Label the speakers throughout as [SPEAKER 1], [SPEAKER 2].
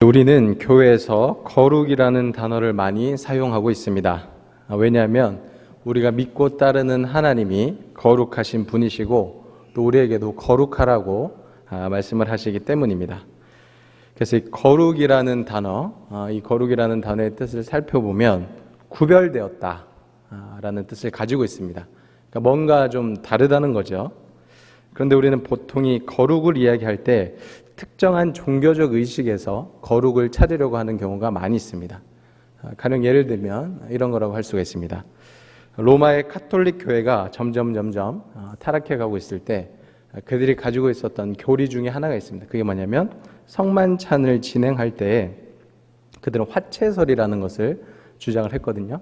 [SPEAKER 1] 우리는 교회에서 거룩이라는 단어를 많이 사용하고 있습니다. 왜냐하면 우리가 믿고 따르는 하나님이 거룩하신 분이시고 또 우리에게도 거룩하라고 말씀을 하시기 때문입니다. 그래서 이 거룩이라는 단어, 이 거룩이라는 단어의 뜻을 살펴보면 구별되었다라는 뜻을 가지고 있습니다. 그러니까 뭔가 좀 다르다는 거죠. 그런데 우리는 보통 이 거룩을 이야기할 때 특정한 종교적 의식에서 거룩을 찾으려고 하는 경우가 많이 있습니다. 가령 예를 들면 이런 거라고 할 수가 있습니다. 로마의 카톨릭 교회가 점점 타락해 가고 있을 때 그들이 가지고 있었던 교리 중에 하나가 있습니다. 그게 뭐냐면 성만찬을 진행할 때 그들은 화채설이라는 것을 주장을 했거든요.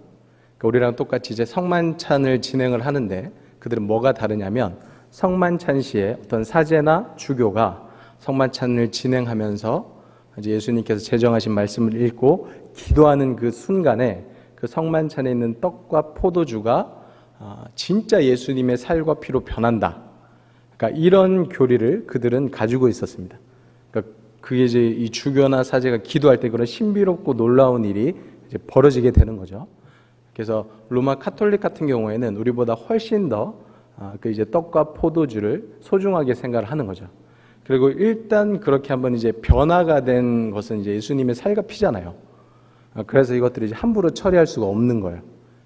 [SPEAKER 1] 그러니까 우리랑 똑같이 이제 성만찬을 진행을 하는데 그들은 뭐가 다르냐면 성만찬 시에 어떤 사제나 주교가 성만찬을 진행하면서 이제 예수님께서 제정하신 말씀을 읽고 기도하는 그 순간에 그 성만찬에 있는 떡과 포도주가 진짜 예수님의 살과 피로 변한다. 그러니까 이런 교리를 그들은 가지고 있었습니다. 그러니까 그게 이제 이 주교나 사제가 기도할 때 그런 신비롭고 놀라운 일이 이제 벌어지게 되는 거죠. 그래서 로마 카톨릭 같은 경우에는 우리보다 훨씬 더 그 이제 떡과 포도주를 소중하게 생각을 하는 거죠. 그리고 일단 그렇게 한번 이제 변화가 된 것은 이제 예수님의 살과 피잖아요. 그래서 이것들이 이제 함부로 처리할 수가 없는 거예요.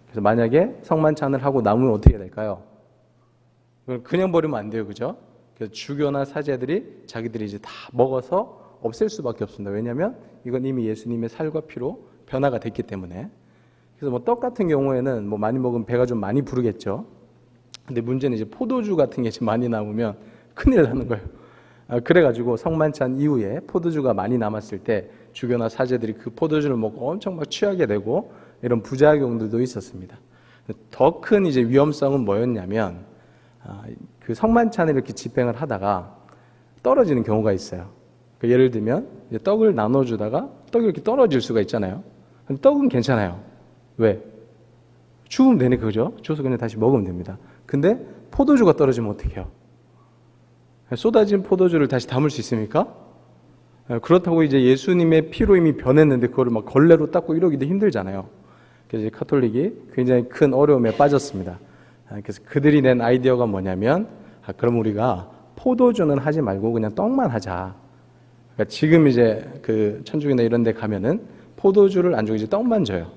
[SPEAKER 1] 그래서 만약에 성만찬을 하고 남으면 어떻게 될까요? 그냥 버리면 안 돼요, 그죠? 그래서 주교나 사제들이 자기들이 이제 다 먹어서 없앨 수밖에 없습니다. 왜냐하면 이건 이미 예수님의 살과 피로 변화가 됐기 때문에. 그래서 뭐 떡 같은 경우에는 뭐 많이 먹으면 배가 좀 많이 부르겠죠. 근데 문제는 이제 포도주 같은 게 많이 남으면 큰일 나는 거예요. 그래가지고 성만찬 이후에 포도주가 많이 남았을 때 주교나 사제들이 그 포도주를 먹고 엄청 막 취하게 되고 이런 부작용들도 있었습니다. 더 큰 이제 위험성은 뭐였냐면 그 성만찬을 이렇게 집행을 하다가 떨어지는 경우가 있어요. 예를 들면 이제 떡을 나눠주다가 떡이 이렇게 떨어질 수가 있잖아요. 근데 떡은 괜찮아요. 왜? 주우면 되니까, 그죠? 주워서 그냥 다시 먹으면 됩니다. 근데 포도주가 떨어지면 어떻게 해요? 쏟아진 포도주를 다시 담을 수 있습니까? 그렇다고 이제 예수님의 피로 이미 변했는데 그거를 막 걸레로 닦고 이러기도 힘들잖아요. 그래서 카톨릭이 굉장히 큰 어려움에 빠졌습니다. 그래서 그들이 낸 아이디어가 뭐냐면 그럼 우리가 포도주는 하지 말고 그냥 떡만 하자. 그러니까 지금 이제 그 천주교나 이런 데 가면은 포도주를 안 주고 이제 떡만 줘요.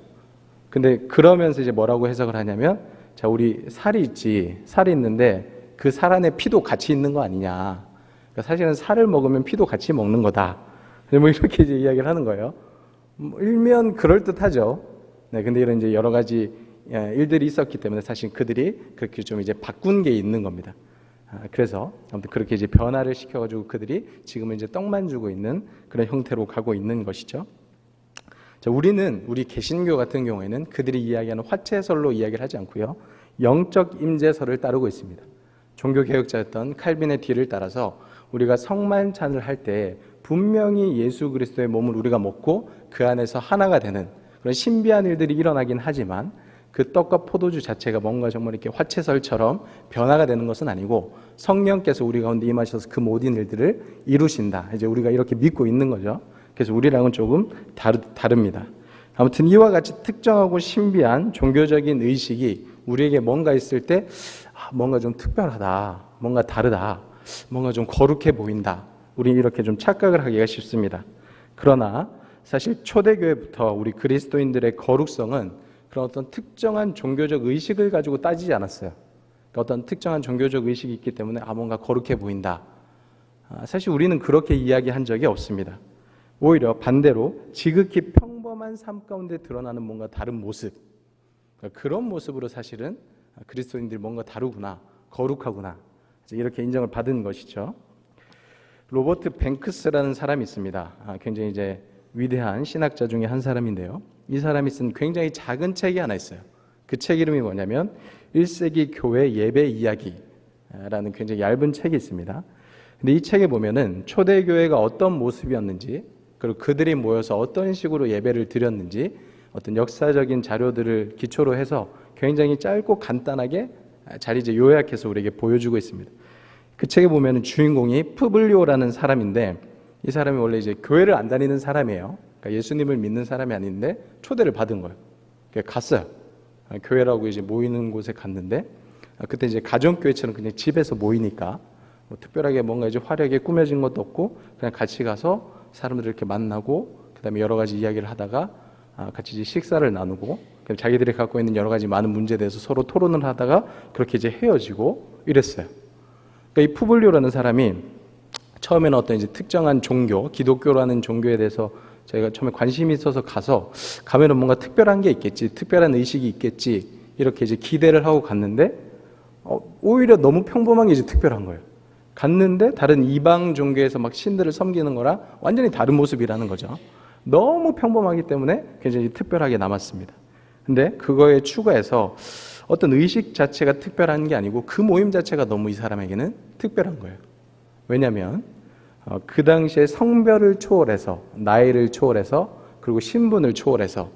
[SPEAKER 1] 근데 그러면서 이제 뭐라고 해석을 하냐면 자, 우리 살이 있지. 살이 있는데 그 살 안에 피도 같이 있는 거 아니냐. 그러니까 사실은 살을 먹으면 피도 같이 먹는 거다. 뭐 이렇게 이제 이야기를 하는 거예요. 일면 그럴듯하죠. 네, 근데 이런 이제 여러 가지 일들이 있었기 때문에 사실 그들이 그렇게 좀 이제 바꾼 게 있는 겁니다. 그래서 아무튼 그렇게 이제 변화를 시켜가지고 그들이 지금은 이제 떡만 주고 있는 그런 형태로 가고 있는 것이죠. 자, 우리 개신교 같은 경우에는 그들이 이야기하는 화채설로 이야기를 하지 않고요. 영적 임재설을 따르고 있습니다. 종교개혁자였던 칼빈의 뒤를 따라서 우리가 성만찬을 할 때 분명히 예수 그리스도의 몸을 우리가 먹고 그 안에서 하나가 되는 그런 신비한 일들이 일어나긴 하지만 그 떡과 포도주 자체가 뭔가 정말 이렇게 화채설처럼 변화가 되는 것은 아니고 성령께서 우리 가운데 임하셔서 그 모든 일들을 이루신다. 이제 우리가 이렇게 믿고 있는 거죠. 그래서 우리랑은 조금 다릅니다. 아무튼 이와 같이 특정하고 신비한 종교적인 의식이 우리에게 뭔가 있을 때 뭔가 좀 특별하다, 뭔가 다르다, 뭔가 좀 거룩해 보인다. 우리는 이렇게 좀 착각을 하기가 쉽습니다. 그러나 사실 초대교회부터 우리 그리스도인들의 거룩성은 그런 어떤 특정한 종교적 의식을 가지고 따지지 않았어요. 그러니까 어떤 특정한 종교적 의식이 있기 때문에 뭔가 거룩해 보인다. 사실 우리는 그렇게 이야기한 적이 없습니다. 오히려 반대로 지극히 평범한 삶 가운데 드러나는 뭔가 다른 모습, 그런 모습으로 사실은 그리스도인들이 뭔가 다르구나, 거룩하구나 이렇게 인정을 받은 것이죠. 로버트 뱅크스라는 사람이 있습니다. 굉장히 이제 위대한 신학자 중에 한 사람인데요. 이 사람이 쓴 굉장히 작은 책이 하나 있어요. 그 책 이름이 뭐냐면 1세기 교회 예배 이야기라는 굉장히 얇은 책이 있습니다. 근데 이 책에 보면은 초대교회가 어떤 모습이었는지 그리고 그들이 모여서 어떤 식으로 예배를 드렸는지 어떤 역사적인 자료들을 기초로 해서 굉장히 짧고 간단하게 잘 이제 요약해서 우리에게 보여주고 있습니다. 그 책에 보면 주인공이 푸블리오라는 사람인데 이 사람이 원래 이제 교회를 안 다니는 사람이에요. 그러니까 예수님을 믿는 사람이 아닌데 초대를 받은 거예요. 그러니까 갔어요. 교회라고 이제 모이는 곳에 갔는데 그때 이제 가정교회처럼 그냥 집에서 모이니까 뭐 특별하게 뭔가 이제 화려하게 꾸며진 것도 없고 그냥 같이 가서 사람들 이렇게 만나고 그다음에 여러 가지 이야기를 하다가 같이 이제 식사를 나누고 자기들이 갖고 있는 여러 가지 많은 문제에 대해서 서로 토론을 하다가 그렇게 이제 헤어지고 이랬어요. 그러니까 이 푸블리오라는 사람이 처음에는 어떤 이제 특정한 종교, 기독교라는 종교에 대해서 저희가 처음에 관심이 있어서 가면은 뭔가 특별한 게 있겠지, 특별한 의식이 있겠지 이렇게 이제 기대를 하고 갔는데 오히려 너무 평범한 게 이제 특별한 거예요. 갔는데 다른 이방 종교에서 막 신들을 섬기는 거랑 완전히 다른 모습이라는 거죠. 너무 평범하기 때문에 굉장히 특별하게 남았습니다. 근데 그거에 추가해서 어떤 의식 자체가 특별한 게 아니고 그 모임 자체가 너무 이 사람에게는 특별한 거예요. 왜냐하면 그 당시에 성별을 초월해서, 나이를 초월해서, 그리고 신분을 초월해서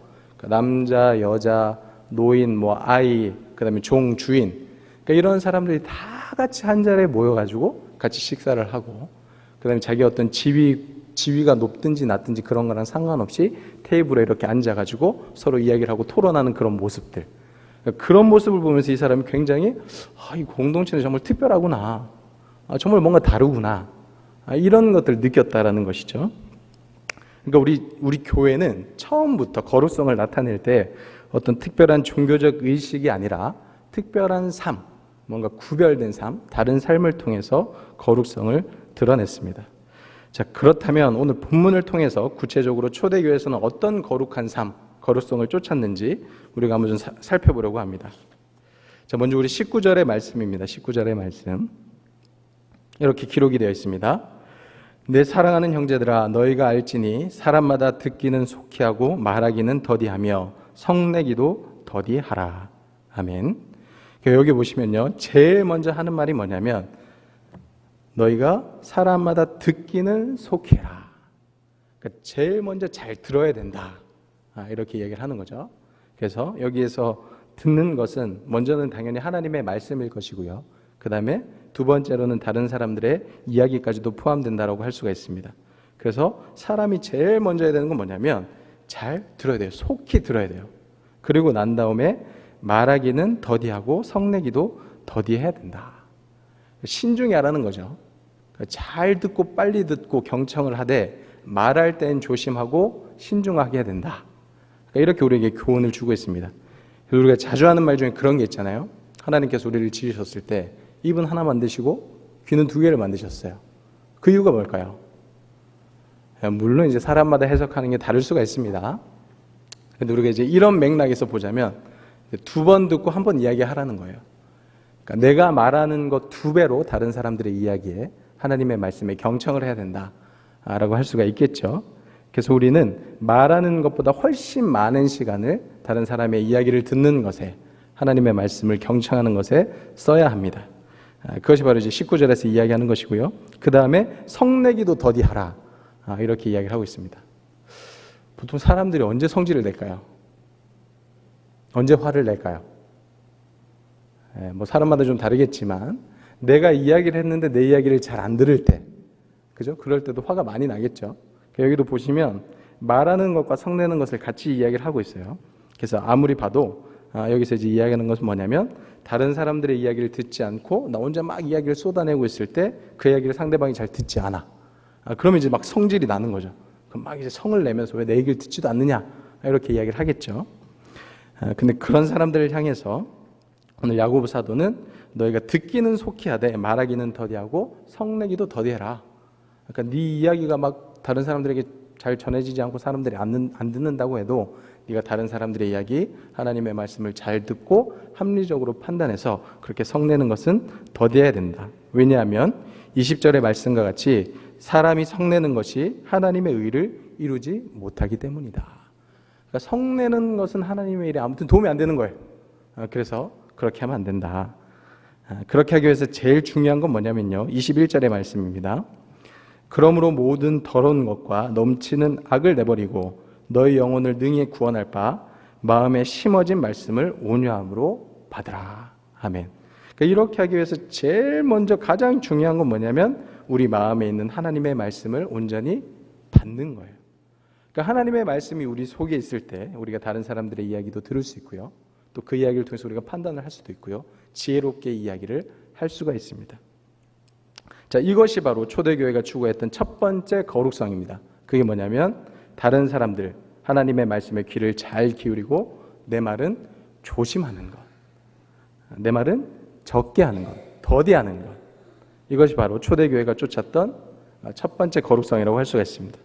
[SPEAKER 1] 남자, 여자, 노인, 뭐 아이, 그다음에 종, 주인, 그러니까 이런 사람들이 다 같이 한 자리에 모여가지고 같이 식사를 하고, 그다음에 자기 어떤 지위가 높든지 낮든지 그런 거랑 상관없이 테이블에 이렇게 앉아가지고 서로 이야기를 하고 토론하는 그런 모습들, 그러니까 그런 모습을 보면서 이 사람이 굉장히 이 공동체는 정말 특별하구나, 정말 뭔가 다르구나, 이런 것들을 느꼈다라는 것이죠. 그러니까 우리 교회는 처음부터 거룩성을 나타낼 때 어떤 특별한 종교적 의식이 아니라 특별한 삶, 뭔가 구별된 삶, 다른 삶을 통해서 거룩성을 드러냈습니다. 자, 그렇다면 오늘 본문을 통해서 구체적으로 초대교회에서는 어떤 거룩한 삶, 거룩성을 쫓았는지 우리가 한번 좀 살펴보려고 합니다. 자, 먼저 우리 19절의 말씀입니다. 19절의 말씀. 이렇게 기록이 되어 있습니다. 내 사랑하는 형제들아, 너희가 알지니 사람마다 듣기는 속히 하고 말하기는 더디하며 성내기도 더디하라. 아멘. 여기 보시면요, 제일 먼저 하는 말이 뭐냐면 너희가 사람마다 듣기는 속히 해라. 그러니까 제일 먼저 잘 들어야 된다, 이렇게 얘기를 하는 거죠. 그래서 여기에서 듣는 것은 먼저는 당연히 하나님의 말씀일 것이고요, 그 다음에 두 번째로는 다른 사람들의 이야기까지도 포함된다라고 할 수가 있습니다. 그래서 사람이 제일 먼저 해야 되는 건 뭐냐면 잘 들어야 돼요. 속히 들어야 돼요. 그리고 난 다음에 말하기는 더디하고 성내기도 더디해야 된다. 신중히 하라는 거죠. 잘 듣고 빨리 듣고 경청을 하되 말할 땐 조심하고 신중하게 해야 된다. 이렇게 우리에게 교훈을 주고 있습니다. 우리가 자주 하는 말 중에 그런 게 있잖아요. 하나님께서 우리를 지으셨을 때 입은 하나 만드시고 귀는 두 개를 만드셨어요. 그 이유가 뭘까요? 물론 이제 사람마다 해석하는 게 다를 수가 있습니다. 근데 우리가 이제 이런 맥락에서 보자면 두 번 듣고 한 번 이야기하라는 거예요. 그러니까 내가 말하는 것 두 배로 다른 사람들의 이야기에 하나님의 말씀에 경청을 해야 된다라고 할 수가 있겠죠. 그래서 우리는 말하는 것보다 훨씬 많은 시간을 다른 사람의 이야기를 듣는 것에, 하나님의 말씀을 경청하는 것에 써야 합니다. 그것이 바로 이제 19절에서 이야기하는 것이고요. 그 다음에 성내기도 더디하라, 이렇게 이야기를 하고 있습니다. 보통 사람들이 언제 성질을 낼까요? 언제 화를 낼까요? 뭐 사람마다 좀 다르겠지만 내가 이야기를 했는데 내 이야기를 잘 안 들을 때, 그죠? 그럴 때도 화가 많이 나겠죠. 여기도 보시면 말하는 것과 성내는 것을 같이 이야기를 하고 있어요. 그래서 아무리 봐도 여기서 이제 이야기하는 것은 뭐냐면 다른 사람들의 이야기를 듣지 않고 나 혼자 막 이야기를 쏟아내고 있을 때 그 이야기를 상대방이 잘 듣지 않아. 그러면 이제 막 성질이 나는 거죠. 그럼 막 이제 성을 내면서 왜 내 얘기를 듣지도 않느냐, 이렇게 이야기를 하겠죠. 근데 그런 사람들을 향해서 오늘 야고보 사도는 너희가 듣기는 속히 하되 말하기는 더디하고 성내기도 더디해라. 그러니까 네 이야기가 막 다른 사람들에게 잘 전해지지 않고 사람들이 안 듣는다고 해도 네가 다른 사람들의 이야기, 하나님의 말씀을 잘 듣고 합리적으로 판단해서 그렇게 성내는 것은 더디해야 된다. 왜냐하면 20절의 말씀과 같이 사람이 성내는 것이 하나님의 의를 이루지 못하기 때문이다. 그러니까 성내는 것은 하나님의 일에 아무튼 도움이 안 되는 거예요. 그래서 그렇게 하면 안 된다. 그렇게 하기 위해서 제일 중요한 건 뭐냐면요, 21절의 말씀입니다. 그러므로 모든 더러운 것과 넘치는 악을 내버리고 너희 영혼을 능히 구원할 바 마음에 심어진 말씀을 온유함으로 받으라. 아멘. 그러니까 이렇게 하기 위해서 제일 먼저 가장 중요한 건 뭐냐면 우리 마음에 있는 하나님의 말씀을 온전히 받는 거예요. 그러니까 하나님의 말씀이 우리 속에 있을 때 우리가 다른 사람들의 이야기도 들을 수 있고요. 또 그 이야기를 통해서 우리가 판단을 할 수도 있고요. 지혜롭게 이야기를 할 수가 있습니다. 자, 이것이 바로 초대교회가 추구했던 첫 번째 거룩성입니다. 그게 뭐냐면 다른 사람들 하나님의 말씀에 귀를 잘 기울이고 내 말은 조심하는 것, 내 말은 적게 하는 것, 더디하는 것. 이것이 바로 초대교회가 쫓았던 첫 번째 거룩성이라고 할 수가 있습니다.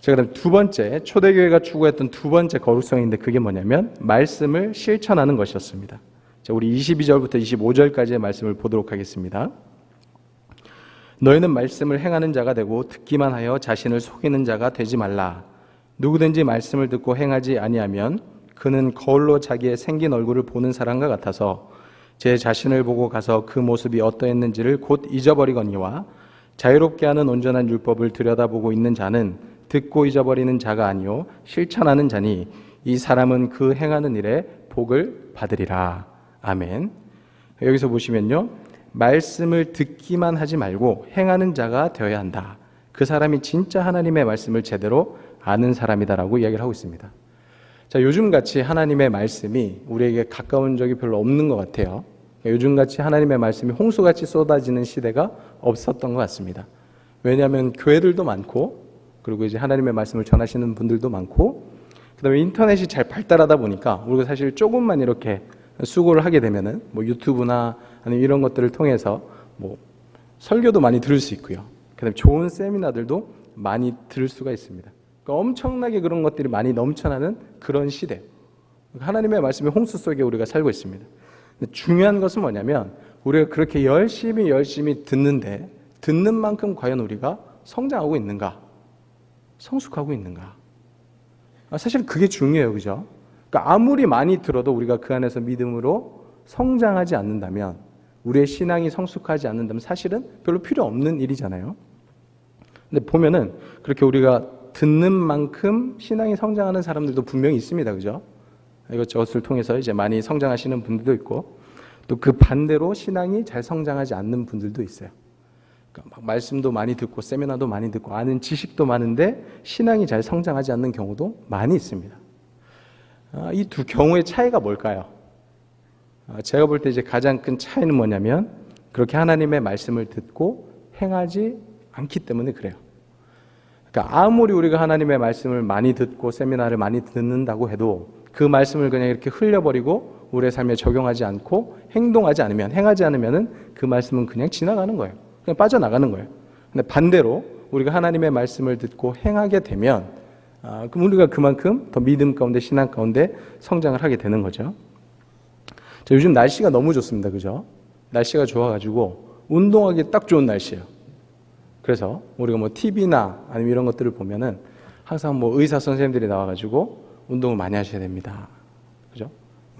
[SPEAKER 1] 자, 그다음 두 번째, 초대교회가 추구했던 두 번째 거룩성인데 그게 뭐냐면 말씀을 실천하는 것이었습니다. 자, 우리 22절부터 25절까지의 말씀을 보도록 하겠습니다. 너희는 말씀을 행하는 자가 되고 듣기만 하여 자신을 속이는 자가 되지 말라. 누구든지 말씀을 듣고 행하지 아니하면 그는 거울로 자기의 생긴 얼굴을 보는 사람과 같아서 제 자신을 보고 가서 그 모습이 어떠했는지를 곧 잊어버리거니와 자유롭게 하는 온전한 율법을 들여다보고 있는 자는 듣고 잊어버리는 자가 아니요 실천하는 자니 이 사람은 그 행하는 일에 복을 받으리라. 아멘. 여기서 보시면요, 말씀을 듣기만 하지 말고 행하는 자가 되어야 한다. 그 사람이 진짜 하나님의 말씀을 제대로 아는 사람이다라고 이야기를 하고 있습니다. 자, 요즘같이 하나님의 말씀이 우리에게 가까운 적이 별로 없는 것 같아요. 요즘같이 하나님의 말씀이 홍수같이 쏟아지는 시대가 없었던 것 같습니다. 왜냐하면 교회들도 많고 그리고 이제 하나님의 말씀을 전하시는 분들도 많고 그다음에 인터넷이 잘 발달하다 보니까 우리가 사실 조금만 이렇게 수고를 하게 되면은 뭐 유튜브나 아니면 이런 것들을 통해서 뭐 설교도 많이 들을 수 있고요. 그다음에 좋은 세미나들도 많이 들을 수가 있습니다. 그러니까 엄청나게 그런 것들이 많이 넘쳐나는 그런 시대. 하나님의 말씀의 홍수 속에 우리가 살고 있습니다. 근데 중요한 것은 뭐냐면 우리가 그렇게 열심히 듣는데 듣는 만큼 과연 우리가 성장하고 있는가? 성숙하고 있는가? 사실 그게 중요해요. 그죠? 그러니까 아무리 많이 들어도 우리가 그 안에서 믿음으로 성장하지 않는다면 우리의 신앙이 성숙하지 않는다면 사실은 별로 필요 없는 일이잖아요. 근데 보면은 그렇게 우리가 듣는 만큼 신앙이 성장하는 사람들도 분명히 있습니다. 그죠? 이것저것을 통해서 이제 많이 성장하시는 분들도 있고 또 그 반대로 신앙이 잘 성장하지 않는 분들도 있어요. 막 말씀도 많이 듣고 세미나도 많이 듣고 아는 지식도 많은데 신앙이 잘 성장하지 않는 경우도 많이 있습니다. 이 두 경우의 차이가 뭘까요? 제가 볼 때 이제 가장 큰 차이는 뭐냐면 그렇게 하나님의 말씀을 듣고 행하지 않기 때문에 그래요. 그러니까 아무리 우리가 하나님의 말씀을 많이 듣고 세미나를 많이 듣는다고 해도 그 말씀을 그냥 이렇게 흘려버리고 우리의 삶에 적용하지 않고 행동하지 않으면 행하지 않으면은 그 말씀은 그냥 지나가는 거예요. 그냥 빠져나가는 거예요. 근데 반대로 우리가 하나님의 말씀을 듣고 행하게 되면 그럼 우리가 그만큼 더 믿음 가운데 신앙 가운데 성장을 하게 되는 거죠. 자, 요즘 날씨가 너무 좋습니다. 그죠? 날씨가 좋아가지고 운동하기 딱 좋은 날씨예요. 그래서 우리가 뭐 TV나 아니면 이런 것들을 보면은 항상 뭐 의사 선생님들이 나와가지고 운동을 많이 하셔야 됩니다. 그죠?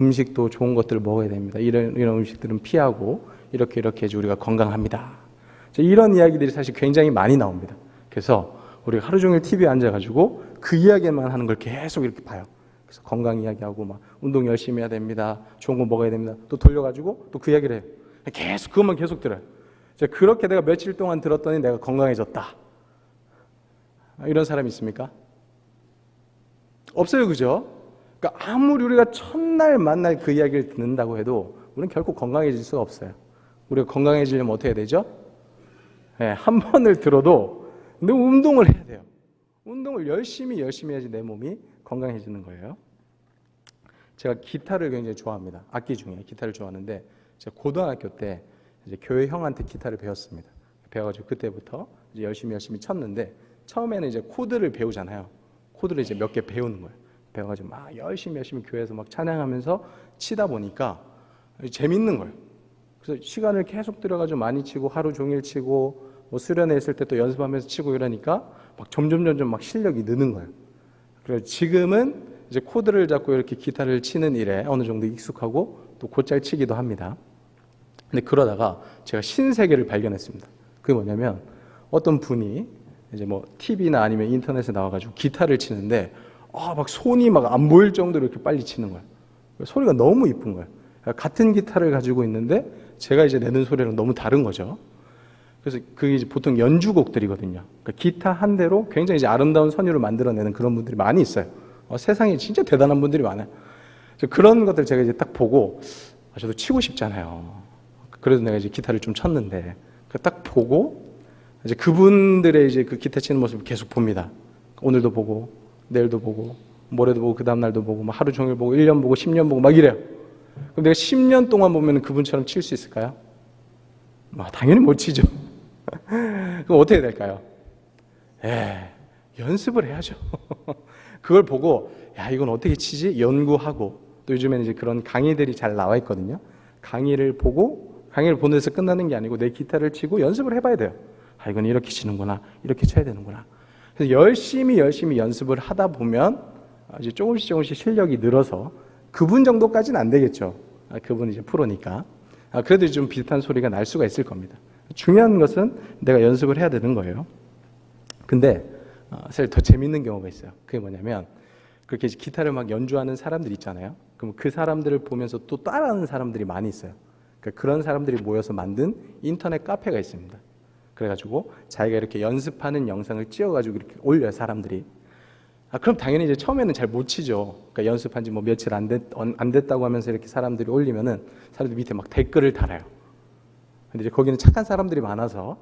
[SPEAKER 1] 음식도 좋은 것들을 먹어야 됩니다. 이런 음식들은 피하고 이렇게 해야지 우리가 건강합니다. 이런 이야기들이 사실 굉장히 많이 나옵니다. 그래서 우리가 하루 종일 TV에 앉아가지고 그 이야기만 하는 걸 계속 이렇게 봐요. 그래서 건강 이야기하고 막 운동 열심히 해야 됩니다. 좋은 거 먹어야 됩니다. 또 돌려가지고 또 그 이야기를 해요. 계속 그것만 계속 들어요. 그렇게 내가 며칠 동안 들었더니 내가 건강해졌다. 이런 사람이 있습니까? 없어요. 그죠? 그러니까 아무리 우리가 첫날 만날 그 이야기를 듣는다고 해도 우리는 결코 건강해질 수가 없어요. 우리가 건강해지려면 어떻게 해야 되죠? 네, 한 번을 들어도 근데 운동을 해야 돼요. 운동을 열심히 해야지 내 몸이 건강해지는 거예요. 제가 기타를 굉장히 좋아합니다. 악기 중에 기타를 좋아하는데 제가 고등학교 때 이제 교회 형한테 기타를 배웠습니다. 배워가지고 그때부터 이제 열심히 쳤는데 처음에는 이제 코드를 배우잖아요. 코드를 이제 몇 개 배우는 거예요. 배워가지고 막 열심히 교회에서 막 찬양하면서 치다 보니까 재밌는 거예요. 그래서 시간을 계속 들여가지고 많이 치고 하루 종일 치고 뭐 수련회 있을 때 또 연습하면서 치고 이러니까 막 점점 막 실력이 느는 거예요. 그래서 지금은 이제 코드를 잡고 이렇게 기타를 치는 일에 어느 정도 익숙하고 또 곧잘 치기도 합니다. 근데 그러다가 제가 신세계를 발견했습니다. 그게 뭐냐면 어떤 분이 이제 뭐 TV나 아니면 인터넷에 나와가지고 기타를 치는데 막 손이 막 안 보일 정도로 이렇게 빨리 치는 거예요. 소리가 너무 이쁜 거예요. 같은 기타를 가지고 있는데 제가 이제 내는 소리랑 너무 다른 거죠. 그래서 그게 이제 보통 연주곡들이거든요. 그러니까 기타 한 대로 굉장히 이제 아름다운 선율을 만들어내는 그런 분들이 많이 있어요. 세상에 진짜 대단한 분들이 많아요. 그런 것들 제가 이제 딱 보고 저도 치고 싶잖아요. 그래도 내가 이제 기타를 좀 쳤는데 딱 보고 이제 그분들의 이제 그 기타 치는 모습을 계속 봅니다. 오늘도 보고 내일도 보고 모레도 보고 그 다음 날도 보고 막 하루 종일 보고 1년 보고 10년 보고 막 이래요. 그럼 내가 10년 동안 보면 그분처럼 칠 수 있을까요? 당연히 못 치죠. 그럼 어떻게 될까요? 연습을 해야죠. 그걸 보고 야 이건 어떻게 치지? 연구하고 또 요즘에는 이제 그런 강의들이 잘 나와 있거든요. 강의를 보는 데서 끝나는 게 아니고 내 기타를 치고 연습을 해봐야 돼요. 이건 이렇게 치는구나, 이렇게 쳐야 되는구나. 그래서 열심히 연습을 하다 보면 이제 조금씩 실력이 늘어서 그분 정도까지는 안 되겠죠. 그분은 이제 프로니까. 그래도 좀 비슷한 소리가 날 수가 있을 겁니다. 중요한 것은 내가 연습을 해야 되는 거예요. 근데 사실 더 재밌는 경우가 있어요. 그게 뭐냐면 그렇게 기타를 막 연주하는 사람들 있잖아요. 그럼 그 사람들을 보면서 또 따라하는 사람들이 많이 있어요. 그러니까 그런 사람들이 모여서 만든 인터넷 카페가 있습니다. 그래가지고 자기가 이렇게 연습하는 영상을 찍어가지고 이렇게 올려요, 사람들이. 그럼 당연히 이제 처음에는 잘 못 치죠. 그러니까 연습한 지 뭐 며칠 안 됐다고 하면서 이렇게 사람들이 올리면은 사람들 밑에 막 댓글을 달아요. 근데 이제 거기는 착한 사람들이 많아서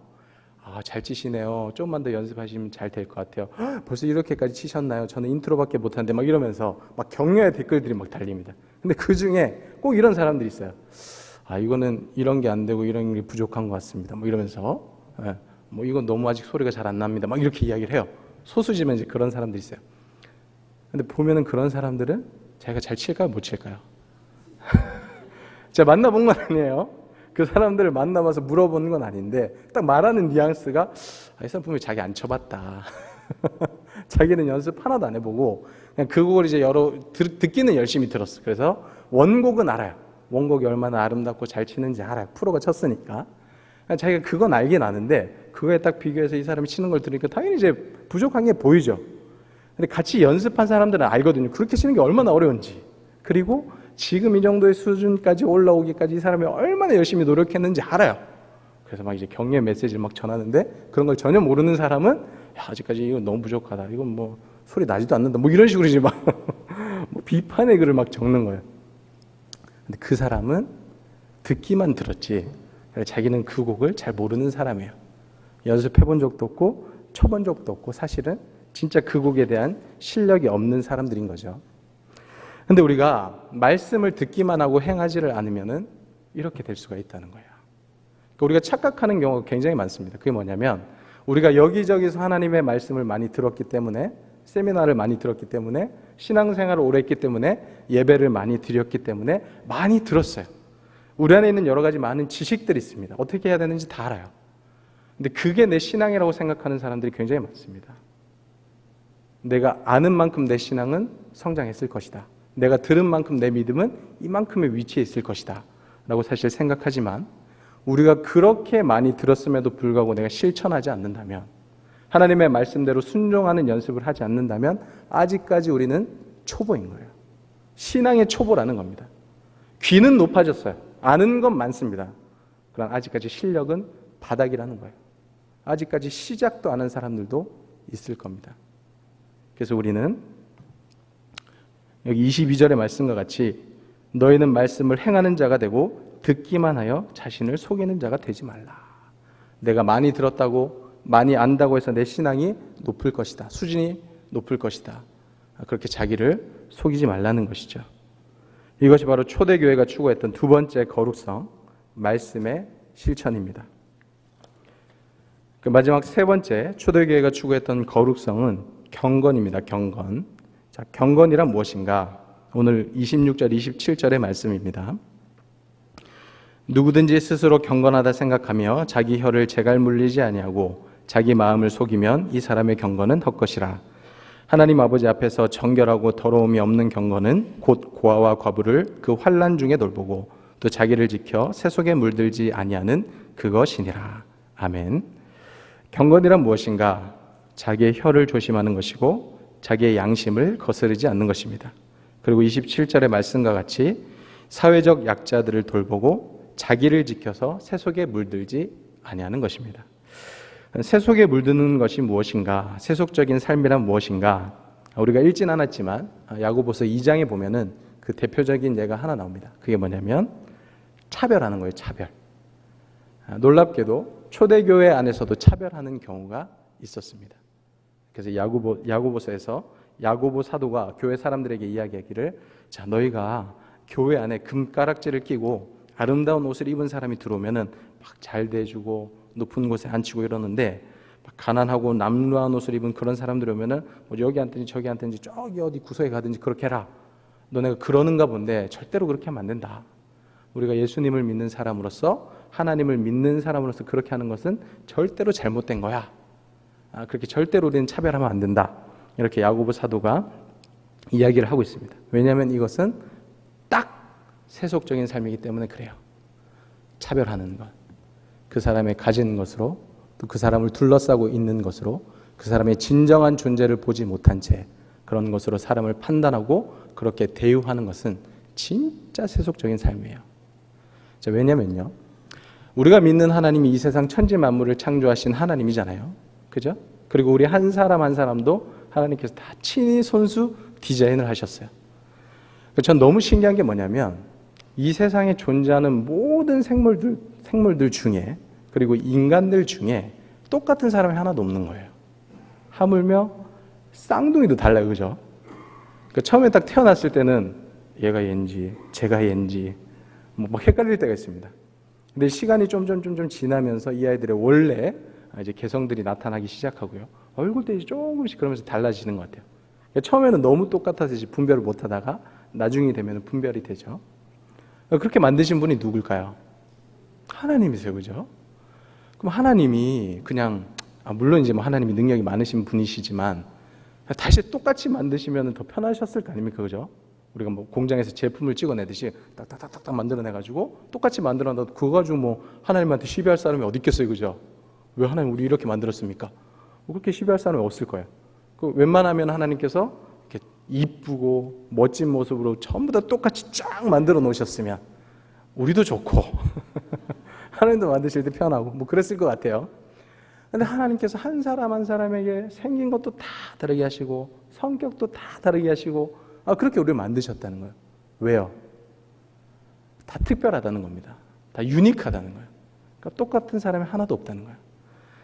[SPEAKER 1] 잘 치시네요. 조금만 더 연습하시면 잘 될 것 같아요. 벌써 이렇게까지 치셨나요? 저는 인트로밖에 못하는데 막 이러면서 막 격려의 댓글들이 막 달립니다. 근데 그 중에 꼭 이런 사람들이 있어요. 이거는 이런 게 안 되고 이런 게 부족한 것 같습니다. 뭐 이러면서 뭐 이건 너무 아직 소리가 잘 안 납니다. 막 이렇게 이야기를 해요. 소수지만 이제 그런 사람들이 있어요. 근데 보면은 그런 사람들은 자기가 잘 칠까요? 못 칠까요? 제가 만나본 건 아니에요. 그 사람들을 만나봐서 물어보는 건 아닌데 딱 말하는 뉘앙스가 이 사람 분명히 자기 안 쳐봤다. 자기는 연습 하나도 안 해보고 그냥 그 곡을 이제 듣기는 열심히 들었어. 그래서 원곡은 알아요. 원곡이 얼마나 아름답고 잘 치는지 알아요. 프로가 쳤으니까. 자기가 그건 알긴 아는데 그거에 딱 비교해서 이 사람이 치는 걸 들으니까 당연히 이제 부족한 게 보이죠. 근데 같이 연습한 사람들은 알거든요. 그렇게 치는 게 얼마나 어려운지. 그리고 지금 이 정도의 수준까지 올라오기까지 이 사람이 얼마나 열심히 노력했는지 알아요. 그래서 막 이제 격려 메시지를 막 전하는데 그런 걸 전혀 모르는 사람은 아직까지 이건 너무 부족하다. 이건 뭐 소리 나지도 않는다. 뭐 이런 식으로 이제 막 뭐 비판의 글을 막 적는 거예요. 근데 그 사람은 듣기만 들었지 자기는 그 곡을 잘 모르는 사람이에요. 연습해본 적도 없고 쳐본 적도 없고 사실은 진짜 그 곡에 대한 실력이 없는 사람들인 거죠. 근데 우리가 말씀을 듣기만 하고 행하지를 않으면은 이렇게 될 수가 있다는 거예요. 그러니까 우리가 착각하는 경우가 굉장히 많습니다. 그게 뭐냐면 우리가 여기저기서 하나님의 말씀을 많이 들었기 때문에 세미나를 많이 들었기 때문에 신앙생활을 오래 했기 때문에 예배를 많이 드렸기 때문에 많이 들었어요. 우리 안에 있는 여러 가지 많은 지식들이 있습니다. 어떻게 해야 되는지 다 알아요. 근데 그게 내 신앙이라고 생각하는 사람들이 굉장히 많습니다. 내가 아는 만큼 내 신앙은 성장했을 것이다. 내가 들은 만큼 내 믿음은 이만큼의 위치에 있을 것이다 라고 사실 생각하지만 우리가 그렇게 많이 들었음에도 불구하고 내가 실천하지 않는다면 하나님의 말씀대로 순종하는 연습을 하지 않는다면 아직까지 우리는 초보인 거예요. 신앙의 초보라는 겁니다. 귀는 높아졌어요. 아는 건 많습니다. 그러나 아직까지 실력은 바닥이라는 거예요. 아직까지 시작도 안 한 사람들도 있을 겁니다. 그래서 우리는 여기 22절의 말씀과 같이 너희는 말씀을 행하는 자가 되고 듣기만 하여 자신을 속이는 자가 되지 말라. 내가 많이 들었다고 많이 안다고 해서 내 신앙이 높을 것이다. 수준이 높을 것이다. 그렇게 자기를 속이지 말라는 것이죠. 이것이 바로 초대교회가 추구했던 두 번째 거룩성, 말씀의 실천입니다. 그 마지막 세 번째 초대교회가 추구했던 거룩성은 경건입니다. 경건. 자, 경건이란 무엇인가? 오늘 26절, 27절의 말씀입니다. 누구든지 스스로 경건하다 생각하며 자기 혀를 재갈 물리지 아니하고 자기 마음을 속이면 이 사람의 경건은 헛것이라. 하나님 아버지 앞에서 정결하고 더러움이 없는 경건은 곧 고아와 과부를 그 환난 중에 돌보고 또 자기를 지켜 새 속에 물들지 아니하는 그것이니라. 아멘. 경건이란 무엇인가? 자기의 혀를 조심하는 것이고 자기의 양심을 거스르지 않는 것입니다. 그리고 27절의 말씀과 같이 사회적 약자들을 돌보고 자기를 지켜서 세속에 물들지 아니하는 것입니다. 세속에 물드는 것이 무엇인가? 세속적인 삶이란 무엇인가? 우리가 읽진 않았지만 야고보서 2장에 보면은 그 대표적인 예가 하나 나옵니다. 그게 뭐냐면 차별하는 거예요. 차별. 놀랍게도 초대교회 안에서도 차별하는 경우가 있었습니다. 그래서 야고보서에서 야고보 사도가 교회 사람들에게 이야기하기를, 자, 너희가 교회 안에 금가락지를 끼고 아름다운 옷을 입은 사람이 들어오면은 막 잘 대해주고 높은 곳에 앉히고 이러는데, 막 가난하고 남루한 옷을 입은 그런 사람들이 오면은 뭐 여기 앉든지 저기 앉든지 저기 어디 구석에 가든지 그렇게 해라. 너네가 그러는가 본데 절대로 그렇게 하면 안 된다. 우리가 예수님을 믿는 사람으로서, 하나님을 믿는 사람으로서 그렇게 하는 것은 절대로 잘못된 거야. 그렇게 절대로 우리는 차별하면 안 된다. 이렇게 야고보 사도가 이야기를 하고 있습니다. 왜냐하면 이것은 딱 세속적인 삶이기 때문에 그래요. 차별하는 것, 그 사람의 가진 것으로, 또 그 사람을 둘러싸고 있는 것으로, 그 사람의 진정한 존재를 보지 못한 채 그런 것으로 사람을 판단하고 그렇게 대우하는 것은 진짜 세속적인 삶이에요. 자, 왜냐면요, 우리가 믿는 하나님이 이 세상 천지 만물을 창조하신 하나님이잖아요. 그죠? 그리고 우리 한 사람 한 사람도 하나님께서 다 친히 손수 디자인을 하셨어요. 전 너무 신기한 게 뭐냐면, 이 세상에 존재하는 모든 생물들 중에, 그리고 인간들 중에 똑같은 사람이 하나도 없는 거예요. 하물며 쌍둥이도 달라요. 그죠? 처음에 딱 태어났을 때는 얘가 얘인지 제가 얘인지 뭐 헷갈릴 때가 있습니다. 근데 시간이 좀 지나면서 이 아이들의 원래 이제 개성들이 나타나기 시작하고요. 얼굴도 이제 조금씩 그러면서 달라지는 것 같아요. 처음에는 너무 똑같아서 이제 분별을 못 하다가 나중에 되면 분별이 되죠. 그렇게 만드신 분이 누굴까요? 하나님이세요. 그죠? 그럼 하나님이 그냥, 물론 이제 뭐 하나님이 능력이 많으신 분이시지만 다시 똑같이 만드시면 더 편하셨을 거 아닙니까? 그죠? 우리가 뭐 공장에서 제품을 찍어내듯이 딱딱딱딱 만들어내가지고 똑같이 만들어놔도 그거 가지고 뭐 하나님한테 시비할 사람이 어디 있겠어요. 그죠? 왜 하나님 우리 이렇게 만들었습니까? 그렇게 시비할 사람이 없을 거예요. 웬만하면 하나님께서 이렇게 이쁘고 멋진 모습으로 전부 다 똑같이 쫙 만들어 놓으셨으면 우리도 좋고 하나님도 만드실 때 편하고 뭐 그랬을 것 같아요. 근데 하나님께서 한 사람 한 사람에게 생긴 것도 다 다르게 하시고 성격도 다 다르게 하시고 그렇게 우리를 만드셨다는 거예요. 왜요? 다 특별하다는 겁니다. 다 유니크하다는 거예요. 그러니까 똑같은 사람이 하나도 없다는 거예요.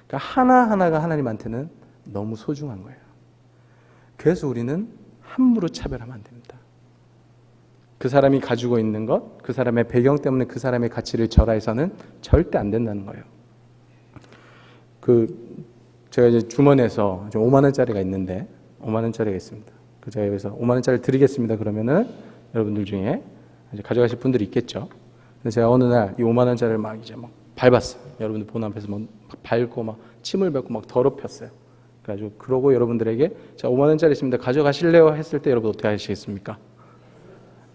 [SPEAKER 1] 그러니까 하나하나가 하나님한테는 너무 소중한 거예요. 그래서 우리는 함부로 차별하면 안 됩니다. 그 사람이 가지고 있는 것, 그 사람의 배경 때문에 그 사람의 가치를 절하해서는 절대 안 된다는 거예요. 제가 이제 주머니에서 5만 원짜리가 있는데 5만 원짜리가 있습니다. 제가 여기서 5만 원짜리 드리겠습니다. 그러면은 여러분들 중에 이제 가져가실 분들이 있겠죠. 근데 제가 어느 날 이 5만 원짜리를 막 밟았어요. 여러분들 보는 앞에서 막 밟고 막 침을 뱉고 막 더럽혔어요. 그래가지고 그러고 여러분들에게 자 5만 원짜리 있습니다. 가져가실래요? 했을 때 여러분 어떻게 하시겠습니까?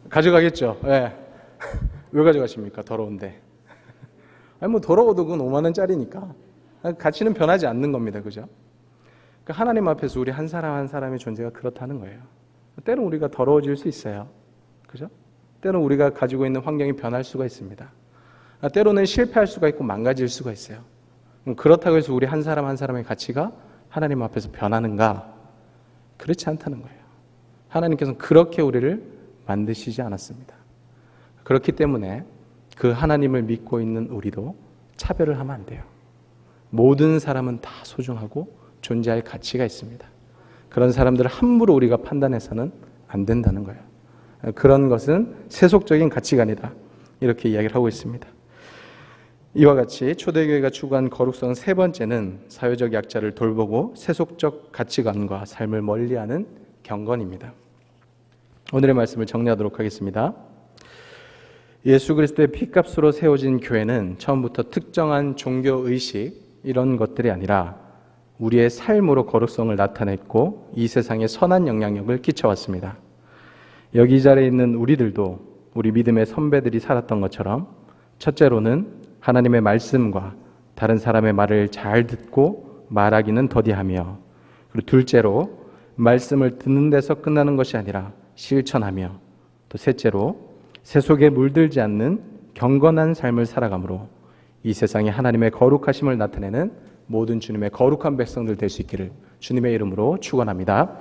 [SPEAKER 1] 가져가겠죠. 예. 왜 가져가십니까? 더러운데. 아니 뭐 더러워도 그건 5만 원짜리니까 가치는 변하지 않는 겁니다. 그죠? 그러니까 하나님 앞에서 우리 한 사람 한 사람의 존재가 그렇다는 거예요. 때론 우리가 더러워질 수 있어요. 그죠? 때론 우리가 가지고 있는 환경이 변할 수가 있습니다. 때로는 실패할 수가 있고 망가질 수가 있어요. 그렇다고 해서 우리 한 사람 한 사람의 가치가 하나님 앞에서 변하는가? 그렇지 않다는 거예요. 하나님께서는 그렇게 우리를 만드시지 않았습니다. 그렇기 때문에 그 하나님을 믿고 있는 우리도 차별을 하면 안 돼요. 모든 사람은 다 소중하고 존재할 가치가 있습니다. 그런 사람들을 함부로 우리가 판단해서는 안 된다는 거예요. 그런 것은 세속적인 가치관이다. 이렇게 이야기를 하고 있습니다. 이와 같이 초대교회가 추구한 거룩성 세 번째는 사회적 약자를 돌보고 세속적 가치관과 삶을 멀리하는 경건입니다. 오늘의 말씀을 정리하도록 하겠습니다. 예수 그리스도의 피값으로 세워진 교회는 처음부터 특정한 종교의식 이런 것들이 아니라 우리의 삶으로 거룩성을 나타냈고 이 세상에 선한 영향력을 끼쳐왔습니다. 여기 이 자리에 있는 우리들도 우리 믿음의 선배들이 살았던 것처럼 첫째로는 하나님의 말씀과 다른 사람의 말을 잘 듣고 말하기는 더디하며, 그리고 둘째로 말씀을 듣는 데서 끝나는 것이 아니라 실천하며, 또 셋째로 세속에 물들지 않는 경건한 삶을 살아감으로 이 세상에 하나님의 거룩하심을 나타내는 모든 주님의 거룩한 백성들 될 수 있기를 주님의 이름으로 축원합니다.